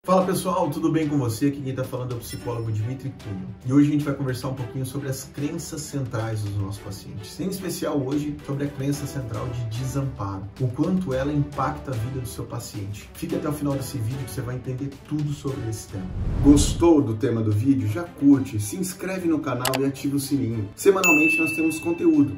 Fala pessoal, tudo bem com você? Aqui quem está falando é o psicólogo Dmitry Kuhlmann. E hoje a gente vai conversar um pouquinho sobre as crenças centrais dos nossos pacientes. Em especial hoje sobre a crença central de desamparo. O quanto ela impacta a vida do seu paciente. Fique até o final desse vídeo que você vai entender tudo sobre esse tema. Gostou do tema do vídeo? Já curte, se inscreve no canal e ativa o sininho. Semanalmente nós temos conteúdo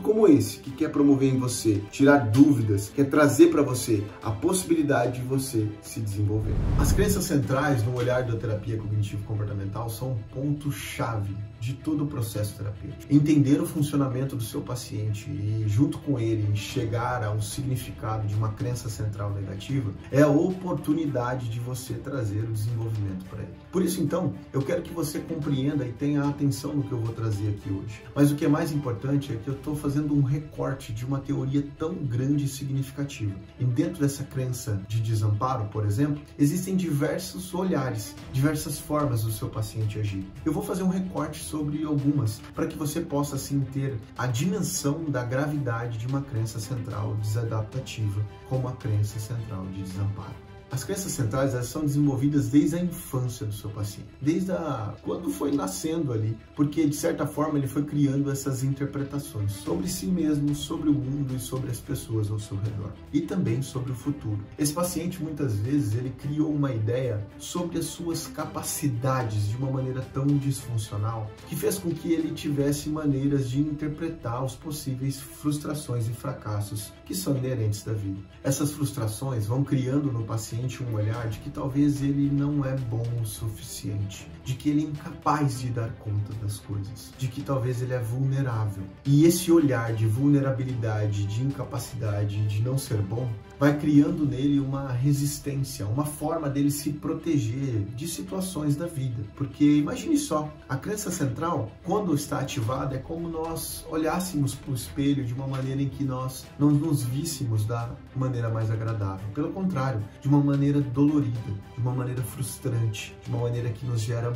como esse, que quer promover em você, tirar dúvidas, quer trazer para você a possibilidade de você se desenvolver. As crenças centrais no olhar da terapia cognitivo-comportamental são um ponto-chave de todo o processo terapêutico. Entender o funcionamento do seu paciente e, junto com ele, chegar ao significado de uma crença central negativa é a oportunidade de você trazer o desenvolvimento para ele. Por isso, então, eu quero que você compreenda e tenha atenção no que eu vou trazer aqui hoje. Mas o que é mais importante é que eu estou fazendo um recorte de uma teoria tão grande e significativa. E dentro dessa crença de desamparo, por exemplo, existem diversos olhares, diversas formas do seu paciente agir. Eu vou fazer um recorte sobre algumas, para que você possa assim ter a dimensão da gravidade de uma crença central desadaptativa, como a crença central de desamparo. As crenças centrais elas são desenvolvidas desde a infância do seu paciente, desde quando foi nascendo ali, porque de certa forma ele foi criando essas interpretações sobre si mesmo, sobre o mundo e sobre as pessoas ao seu redor, e também sobre o futuro. Esse paciente muitas vezes ele criou uma ideia sobre as suas capacidades de uma maneira tão disfuncional, que fez com que ele tivesse maneiras de interpretar os possíveis frustrações e fracassos que são inerentes da vida. Essas frustrações vão criando no paciente um olhar de que talvez ele não é bom o suficiente, de que ele é incapaz de dar conta das coisas, de que talvez ele é vulnerável. E esse olhar de vulnerabilidade, de incapacidade, de não ser bom, vai criando nele uma resistência, uma forma dele se proteger de situações da vida. Porque imagine só, a crença central, quando está ativada, é como nós olhássemos para o espelho de uma maneira em que nós não nos víssemos da maneira mais agradável. Pelo contrário, de uma maneira dolorida, de uma maneira frustrante, de uma maneira que nos gera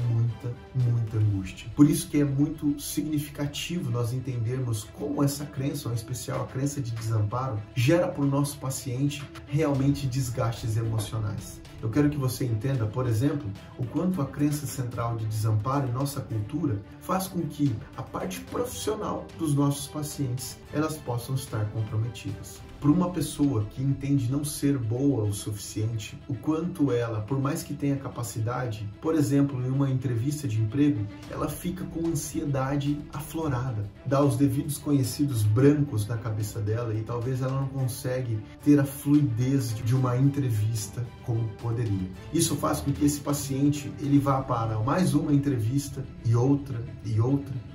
muita angústia. Por isso que é muito significativo nós entendermos como essa crença, ou em especial a crença de desamparo, gera para o nosso paciente realmente desgastes emocionais. Eu quero que você entenda, por exemplo, o quanto a crença central de desamparo em nossa cultura faz com que a parte profissional dos nossos pacientes elas possam estar comprometidas. Para uma pessoa que entende não ser boa o suficiente, o quanto ela, por mais que tenha capacidade, por exemplo, em uma entrevista de emprego, ela fica com ansiedade aflorada, dá os devidos conhecidos brancos na cabeça dela e talvez ela não consegue ter a fluidez de uma entrevista como poderia. Isso faz com que esse paciente ele vá para mais uma entrevista e outra,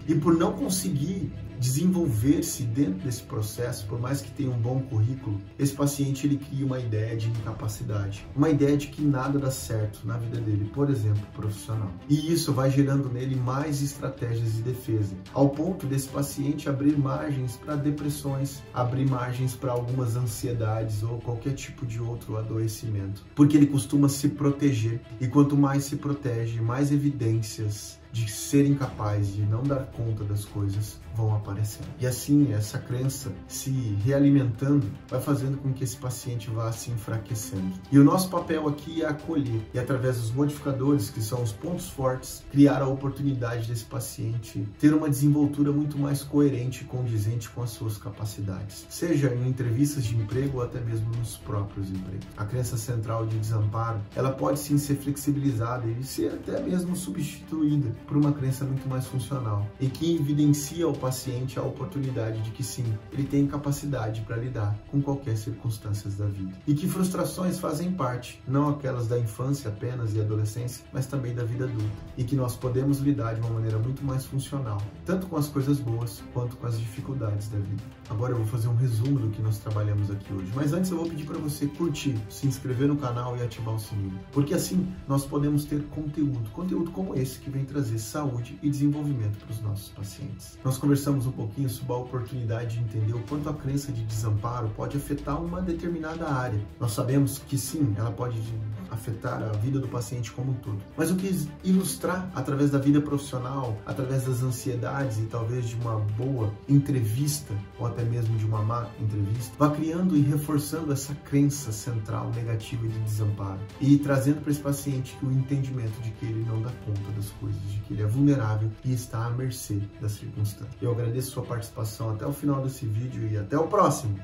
e por não conseguir desenvolver-se dentro desse processo, por mais que tenha um bom currículo, esse paciente ele cria uma ideia de incapacidade, uma ideia de que nada dá certo na vida dele, por exemplo, profissional. E isso vai gerando nele mais estratégias de defesa, ao ponto desse paciente abrir margens para depressões, abrir margens para algumas ansiedades ou qualquer tipo de outro adoecimento, porque ele costuma se proteger, e quanto mais se protege, mais evidências de ser incapaz de não dar conta das coisas vão aparecendo. E assim, essa crença se realimentando vai fazendo com que esse paciente vá se enfraquecendo. E o nosso papel aqui é acolher e, através dos modificadores, que são os pontos fortes, criar a oportunidade desse paciente ter uma desenvoltura muito mais coerente e condizente com as suas capacidades, seja em entrevistas de emprego ou até mesmo nos próprios empregos. A crença central de desamparo, ela pode sim ser flexibilizada e ser até mesmo substituída por uma crença muito mais funcional e que evidencia ao paciente a oportunidade de que sim, ele tem capacidade para lidar com qualquer circunstância da vida e que frustrações fazem parte, não aquelas da infância apenas e adolescência, mas também da vida adulta, e que nós podemos lidar de uma maneira muito mais funcional, tanto com as coisas boas quanto com as dificuldades da vida. Agora eu vou fazer um resumo do que nós trabalhamos aqui hoje, mas antes eu vou pedir para você curtir, se inscrever no canal e ativar o sininho, porque assim nós podemos ter conteúdo como esse que vem trazer trazer saúde e desenvolvimento para os nossos pacientes. Nós conversamos um pouquinho sobre a oportunidade de entender o quanto a crença de desamparo pode afetar uma determinada área. Nós sabemos que sim, ela pode afetar a vida do paciente como um todo. Mas eu quis ilustrar através da vida profissional, através das ansiedades e talvez de uma boa entrevista ou até mesmo de uma má entrevista, vá criando e reforçando essa crença central negativa de desamparo e trazendo para esse paciente o entendimento de que ele não dá conta das coisas, de que ele é vulnerável e está à mercê das circunstâncias. Eu agradeço a sua participação até o final desse vídeo e até o próximo!